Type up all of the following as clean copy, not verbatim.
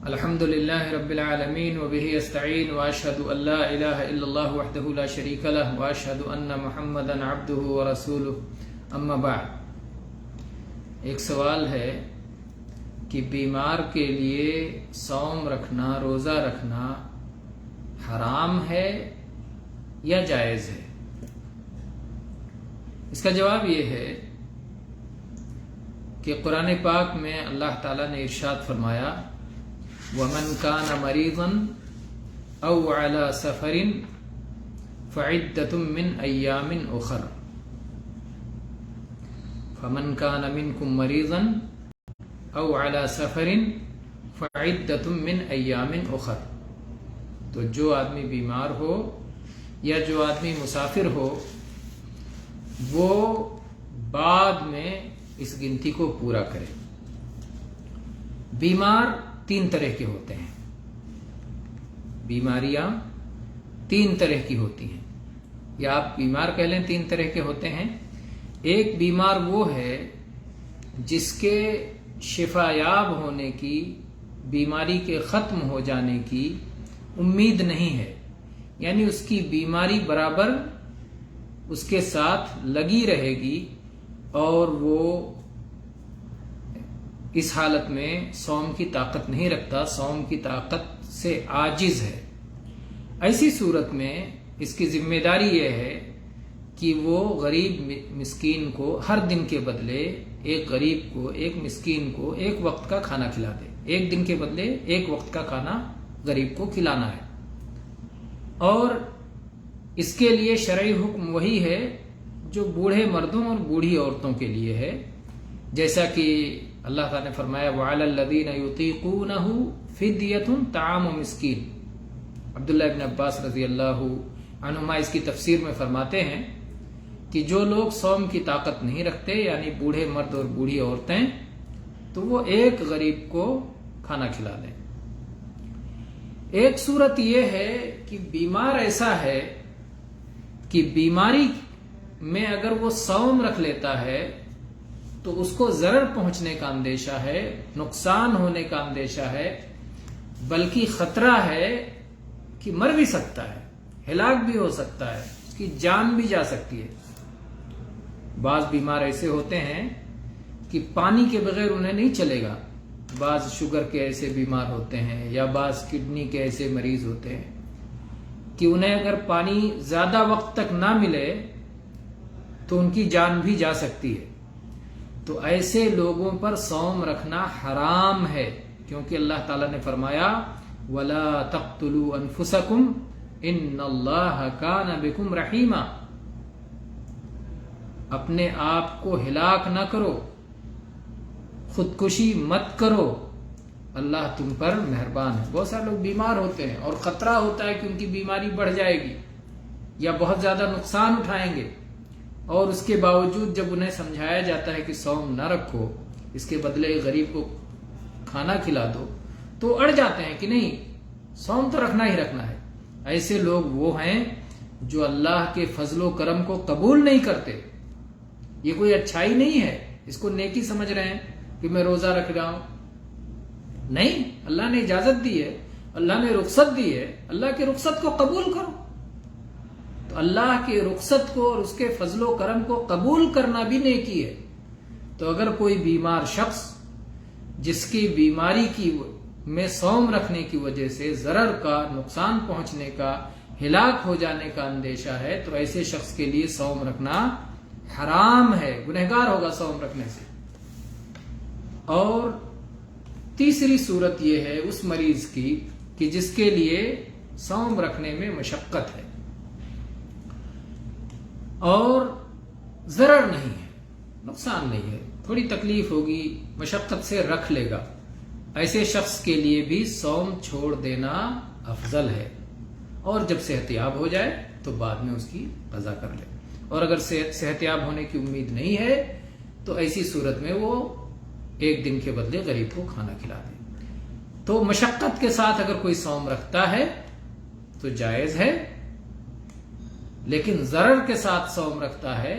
الحمدللہ رب العالمین وبہ استعین واشہد ان لا الہ الا اللہ وحدہ لا شریک لہ واشہد ان محمدا عبدہ ورسولہ اما بعد۔ ایک سوال ہے کہ بیمار کے لیے صوم رکھنا، روزہ رکھنا حرام ہے یا جائز ہے؟ اس کا جواب یہ ہے کہ قرآن پاک میں اللہ تعالیٰ نے ارشاد فرمایا وَمَنْ كَانَ مَرِيضًا أَوْ عَلَى سَفَرٍ فَعِدَّةٌ مِّنْ أَيَّامٍ أُخَرَ فَمَنْ كَانَ مِنْكُمْ مَرِيضًا أَوْ عَلَى سَفَرٍ فَعِدَّةٌ مِّنْ أَيَّامٍ أُخَرَ، تو جو آدمی بیمار ہو یا جو آدمی مسافر ہو وہ بعد میں اس گنتی کو پورا کرے۔ بیمار تین طرح کے ہوتے ہیں، بیماریاں تین طرح کی ہوتی ہیں، یا آپ بیمار کہہ لیں تین طرح کے ہوتے ہیں۔ ایک بیمار وہ ہے جس کے شفا یاب ہونے کی، بیماری کے ختم ہو جانے کی امید نہیں ہے، یعنی اس کی بیماری برابر اس کے ساتھ لگی رہے گی اور وہ اس حالت میں صوم کی طاقت نہیں رکھتا، صوم کی طاقت سے عاجز ہے۔ ایسی صورت میں اس کی ذمہ داری یہ ہے کہ وہ غریب مسکین کو ہر دن کے بدلے ایک غریب کو، ایک مسکین کو ایک وقت کا کھانا کھلا دے۔ ایک دن کے بدلے ایک وقت کا کھانا غریب کو کھلانا ہے، اور اس کے لیے شرعی حکم وہی ہے جو بوڑھے مردوں اور بوڑھی عورتوں کے لیے ہے، جیسا کہ اللہ تعالیٰ نے فرمایا وَعَلَى الَّذِينَ يُطِيقُونَهُ فِدْيَةٌ طَعَامُ مِسْكِينٍ۔ عبداللہ ابن عباس رضی اللہ عنہما اس کی تفسیر میں فرماتے ہیں کہ جو لوگ صوم کی طاقت نہیں رکھتے، یعنی بوڑھے مرد اور بوڑھی عورتیں، تو وہ ایک غریب کو کھانا کھلا دیں۔ ایک صورت یہ ہے کہ بیمار ایسا ہے کہ بیماری میں اگر وہ صوم رکھ لیتا ہے تو اس کو ضرر پہنچنے کا اندیشہ ہے، نقصان ہونے کا اندیشہ ہے، بلکہ خطرہ ہے کہ مر بھی سکتا ہے، ہلاک بھی ہو سکتا ہے، اس کی جان بھی جا سکتی ہے۔ بعض بیمار ایسے ہوتے ہیں کہ پانی کے بغیر انہیں نہیں چلے گا، بعض شوگر کے ایسے بیمار ہوتے ہیں، یا بعض کڈنی کے ایسے مریض ہوتے ہیں کہ انہیں اگر پانی زیادہ وقت تک نہ ملے تو ان کی جان بھی جا سکتی ہے۔ تو ایسے لوگوں پر صوم رکھنا حرام ہے، کیونکہ اللہ تعالیٰ نے فرمایا وَلَا تَقْتُلُوا أَنفُسَكُمْ إِنَّ اللَّهَ كَانَ بِكُمْ رَحِيمًا، اپنے آپ کو ہلاک نہ کرو، خودکشی مت کرو، اللہ تم پر مہربان ہے۔ بہت سارے لوگ بیمار ہوتے ہیں اور خطرہ ہوتا ہے کہ ان کی بیماری بڑھ جائے گی یا بہت زیادہ نقصان اٹھائیں گے، اور اس کے باوجود جب انہیں سمجھایا جاتا ہے کہ صوم نہ رکھو، اس کے بدلے غریب کو کھانا کھلا دو، تو اڑ جاتے ہیں کہ نہیں، صوم تو رکھنا ہی رکھنا ہے۔ ایسے لوگ وہ ہیں جو اللہ کے فضل و کرم کو قبول نہیں کرتے۔ یہ کوئی اچھائی نہیں ہے، اس کو نیکی سمجھ رہے ہیں کہ میں روزہ رکھ رہا ہوں، نہیں، اللہ نے اجازت دی ہے، اللہ نے رخصت دی ہے، اللہ کی رخصت کو قبول کرو۔ تو اللہ کی رخصت کو اور اس کے فضل و کرم کو قبول کرنا بھی نیکی ہے۔ تو اگر کوئی بیمار شخص جس کی بیماری کی میں صوم رکھنے کی وجہ سے ضرر کا، نقصان پہنچنے کا، ہلاک ہو جانے کا اندیشہ ہے، تو ایسے شخص کے لیے صوم رکھنا حرام ہے، گنہگار ہوگا صوم رکھنے سے۔ اور تیسری صورت یہ ہے اس مریض کی کہ جس کے لیے صوم رکھنے میں مشقت ہے اور ضرر نہیں ہے، نقصان نہیں ہے، تھوڑی تکلیف ہوگی، مشقت سے رکھ لے گا، ایسے شخص کے لیے بھی صوم چھوڑ دینا افضل ہے، اور جب صحت یاب ہو جائے تو بعد میں اس کی قضا کر لے۔ اور اگر صحت یاب ہونے کی امید نہیں ہے تو ایسی صورت میں وہ ایک دن کے بدلے غریب کو کھانا کھلا دے۔ تو مشقت کے ساتھ اگر کوئی صوم رکھتا ہے تو جائز ہے، لیکن ضرر کے ساتھ صوم رکھتا ہے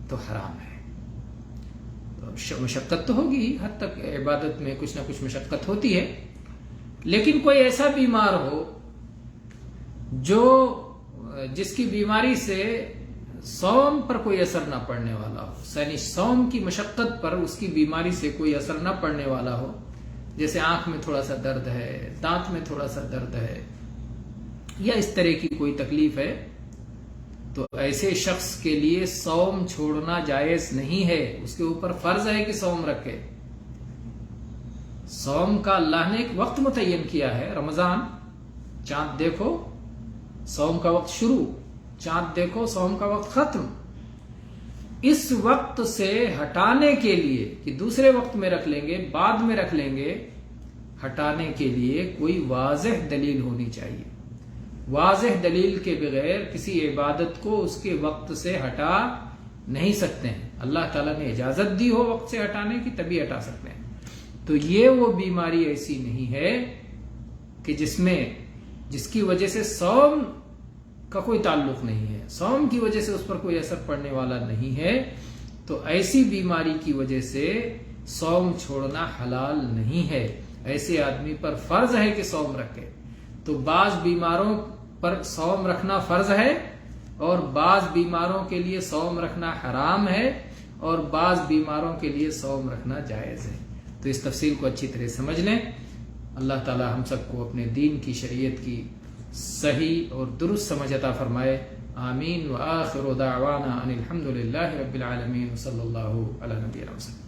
تو حرام ہے۔ تو مشقت تو ہوگی، حد تک عبادت میں کچھ نہ کچھ مشقت ہوتی ہے، لیکن کوئی ایسا بیمار ہو جس کی بیماری سے صوم پر کوئی اثر نہ پڑنے والا ہو، یعنی صوم کی مشقت پر اس کی بیماری سے کوئی اثر نہ پڑنے والا ہو، جیسے آنکھ میں تھوڑا سا درد ہے، دانت میں تھوڑا سا درد ہے، یا اس طرح کی کوئی تکلیف ہے، تو ایسے شخص کے لیے صوم چھوڑنا جائز نہیں ہے، اس کے اوپر فرض ہے کہ صوم رکھے۔ صوم کا اللہ نے ایک وقت متعین کیا ہے، رمضان، چاند دیکھو صوم کا وقت شروع، چاند دیکھو صوم کا وقت ختم۔ اس وقت سے ہٹانے کے لیے کہ دوسرے وقت میں رکھ لیں گے، بعد میں رکھ لیں گے، ہٹانے کے لیے کوئی واضح دلیل ہونی چاہیے۔ واضح دلیل کے بغیر کسی عبادت کو اس کے وقت سے ہٹا نہیں سکتے ہیں۔ اللہ تعالیٰ نے اجازت دی ہو وقت سے ہٹانے کی تبھی ہٹا سکتے ہیں۔ تو یہ وہ بیماری ایسی نہیں ہے کہ جس کی وجہ سے صوم کا کوئی تعلق نہیں ہے، صوم کی وجہ سے اس پر کوئی اثر پڑنے والا نہیں ہے، تو ایسی بیماری کی وجہ سے صوم چھوڑنا حلال نہیں ہے۔ ایسے آدمی پر فرض ہے کہ صوم رکھے۔ تو بعض بیماروں پر صوم رکھنا فرض ہے، اور بعض بیماروں کے لیے صوم رکھنا حرام ہے، اور بعض بیماروں کے لیے صوم رکھنا جائز ہے۔ تو اس تفصیل کو اچھی طرح سمجھ لیں۔ اللہ تعالی ہم سب کو اپنے دین کی، شریعت کی صحیح اور درست سمجھ عطا فرمائے۔ آمین۔ وآخر دعوانا ان الحمد للہ رب العالمین، صلی اللہ علی نبینا محمد۔